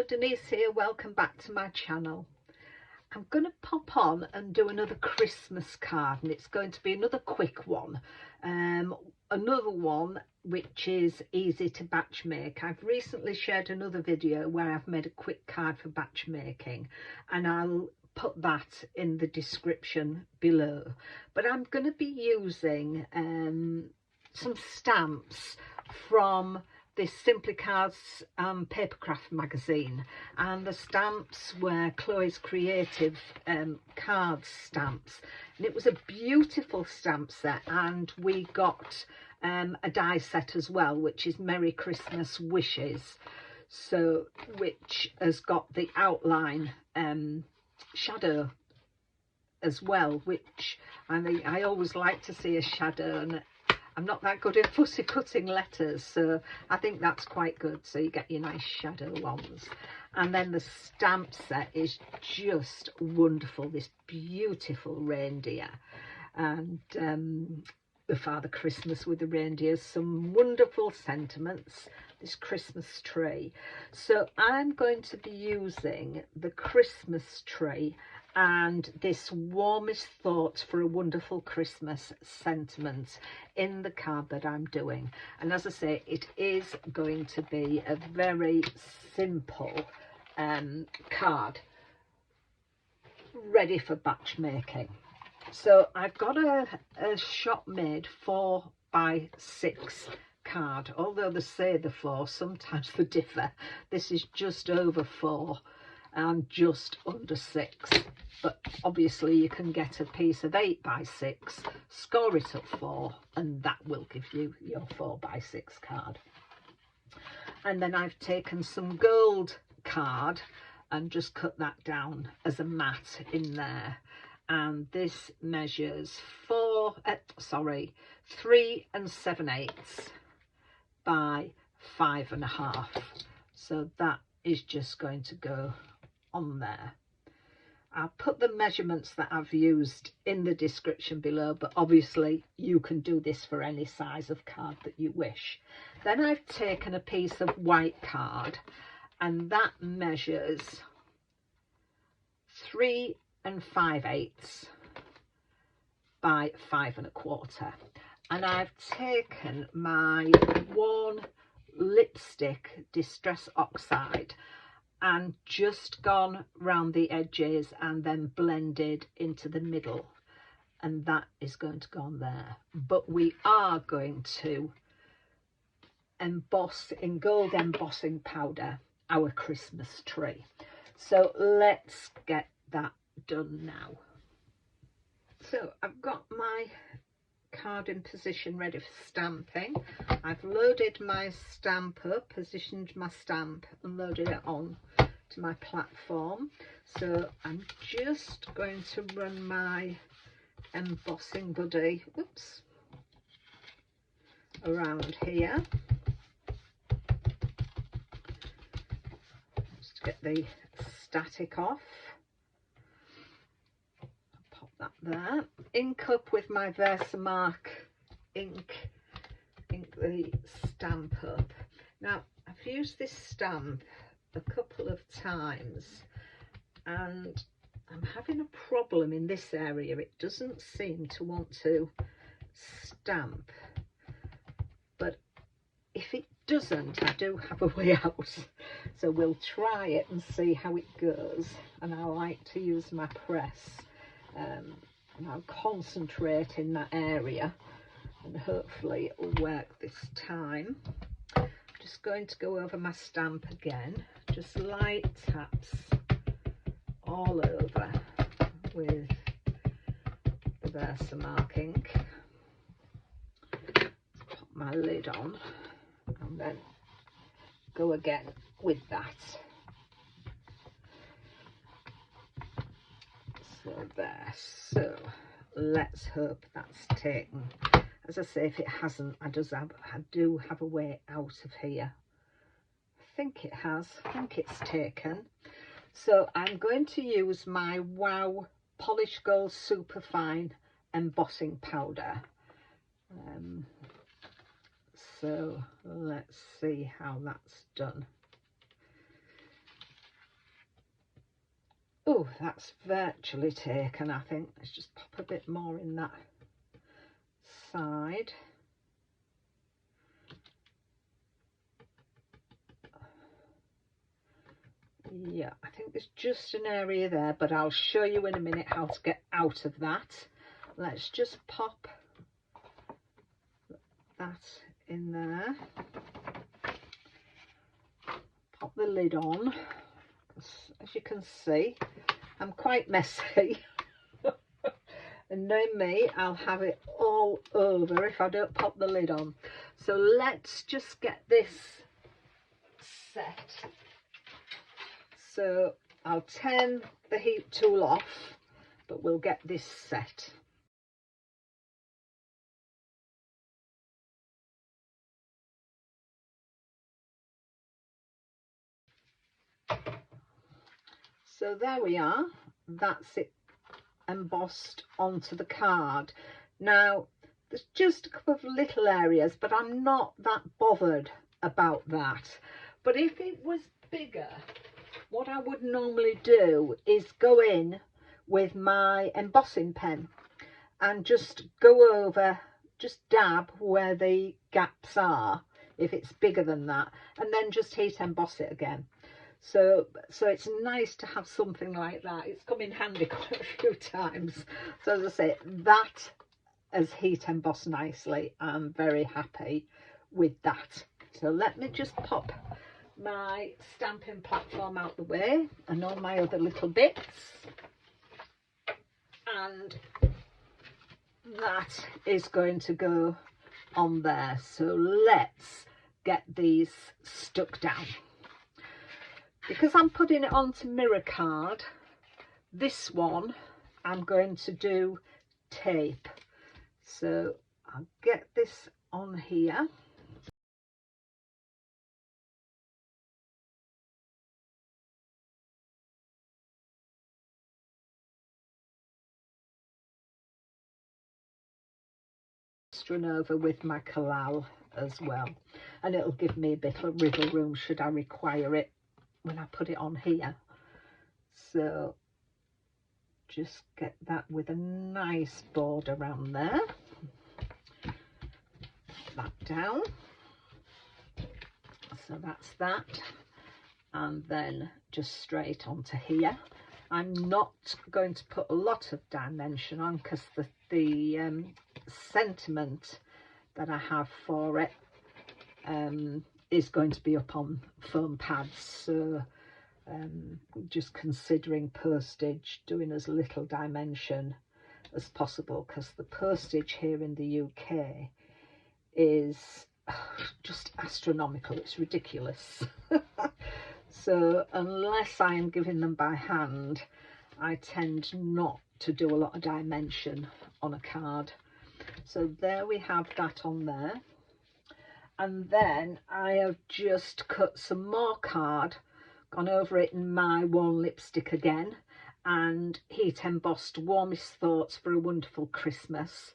Hello, Denise here, welcome back to my channel. I'm going to pop on and do another Christmas card, and it's going to be another quick one. Another one which is easy to batch make. I've recently shared another video where I've made a quick card for batch making, and I'll put that in the description below. But I'm going to be using some stamps from this Simply Cards Papercrafts Magazine, and the stamps were Chloe's Creative cards stamps, and it was a beautiful stamp set. And we got a die set as well, which is Merry Christmas Wishes, so which has got the outline shadow as well, which I always like to see a shadow, and I'm not that good at fussy cutting letters, so I think that's quite good. So you get your nice shadow ones. And then the stamp set is just wonderful. This beautiful reindeer, and the Father Christmas with the reindeers, some wonderful sentiments, this Christmas tree. So I'm going to be using the Christmas tree and this warmest thoughts for a wonderful Christmas sentiment in the card that I'm doing. And as I say, it is going to be a very simple card ready for batch making. So I've got a shop made 4x6 card, although they say the 4, sometimes they differ. This is just over 4 and just under 6, but obviously you can get a piece of 8x6, score it at 4, and that will give you your 4x6 card. And then I've taken some gold card and just cut that down as a mat in there, and this measures 3 7/8 by 5.5, so that is just going to go on there. I'll put the measurements that I've used in the description below, but obviously you can do this for any size of card that you wish. Then I've taken a piece of white card, and that measures 3 5/8 by 5.25, and I've taken my worn lipstick Distress Oxide and just gone round the edges and then blended into the middle, and that is going to go on there. But we are going to emboss in gold embossing powder our Christmas tree. So let's get that done now. So I've got my card in position ready for stamping. I've loaded my stamp up, positioned my stamp and loaded it on to my platform. So I'm just going to run my embossing buddy, oops, around here just to get the static off. Pop that there. Ink up with my Versamark ink the stamp up. Now I've used this stamp a couple of times and I'm having a problem in this area. It doesn't seem to want to stamp, but if it doesn't, I do have a way out, so we'll try it and see how it goes. And I like to use my press and I'll concentrate in that area, and hopefully it'll work this time. I'm just going to go over my stamp again, just light taps all over with the Versamark ink. Pop my lid on and then go again with that. So there, so let's hope that's taken. As I say, if it hasn't, I do have a way out of here. I think it has, I think it's taken. So I'm going to use my Wow Polished Gold Superfine embossing powder. So let's see how that's done. Oh, that's virtually taken, I think. Let's just pop a bit more in that side. Yeah, I think there's just an area there, but I'll show you in a minute how to get out of that. Let's just pop that in there. Pop the lid on. As you can see, I'm quite messy. And knowing me, I'll have it all over if I don't pop the lid on. So let's just get this set. So I'll turn the heat tool off, but we'll get this set. So there we are. That's it embossed onto the card. Now there's just a couple of little areas, but I'm not that bothered about that. But if it was bigger, what I would normally do is go in with my embossing pen and just go over, just dab where the gaps are if it's bigger than that, and then just heat emboss it again. So it's nice to have something like that. It's come in handy quite a few times. So as I say, that has heat embossed nicely. I'm very happy with that. So let me just pop my stamping platform out the way and all my other little bits. And that is going to go on there. So let's get these stuck down. Because I'm putting it onto mirror card, this one I'm going to do tape. So I'll get this on here. Run over with my collal as well, and it'll give me a bit of wriggle room should I require it when I put it on here. So just get that with a nice border around there. That down. So that's that, and then just straight onto here. I'm not going to put a lot of dimension on because the sentiment that I have for it is going to be up on foam pads. So just considering postage, doing as little dimension as possible, because the postage here in the UK is just astronomical. It's ridiculous. So unless I am giving them by hand, I tend not to do a lot of dimension on a card. So there we have that on there. And then I have just cut some more card, gone over it in my warm lipstick again, and heat embossed Warmest Thoughts for a Wonderful Christmas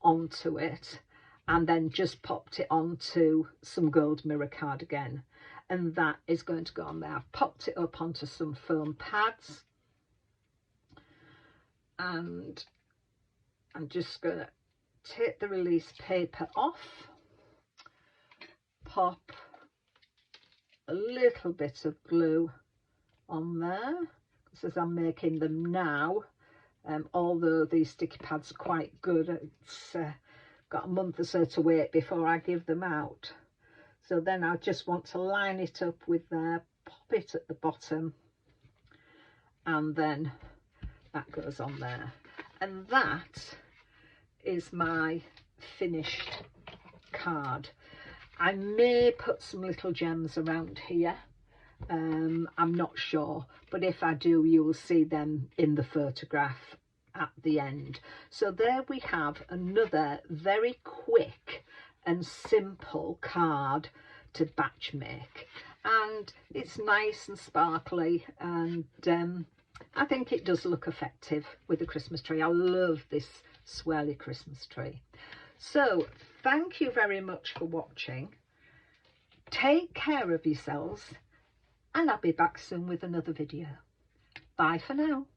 onto it, and then just popped it onto some gold mirror card again, and that is going to go on there. I've popped it up onto some foam pads, and I'm just going to take the release paper off, pop a little bit of glue on there, because as I'm making them now, although these sticky pads are quite good, it's got a month or so to wait before I give them out. So then I just want to line it up with there, pop it at the bottom, and then that goes on there. And that is my finished card. I may put some little gems around here. I'm not sure, but if I do, you will see them in the photograph at the end. So there we have another very quick and simple card to batch make, and it's nice and sparkly, and I think it does look effective with the Christmas tree. I love this Swirly Christmas tree. So thank you very much for watching. Take care of yourselves, and I'll be back soon with another video. Bye for now.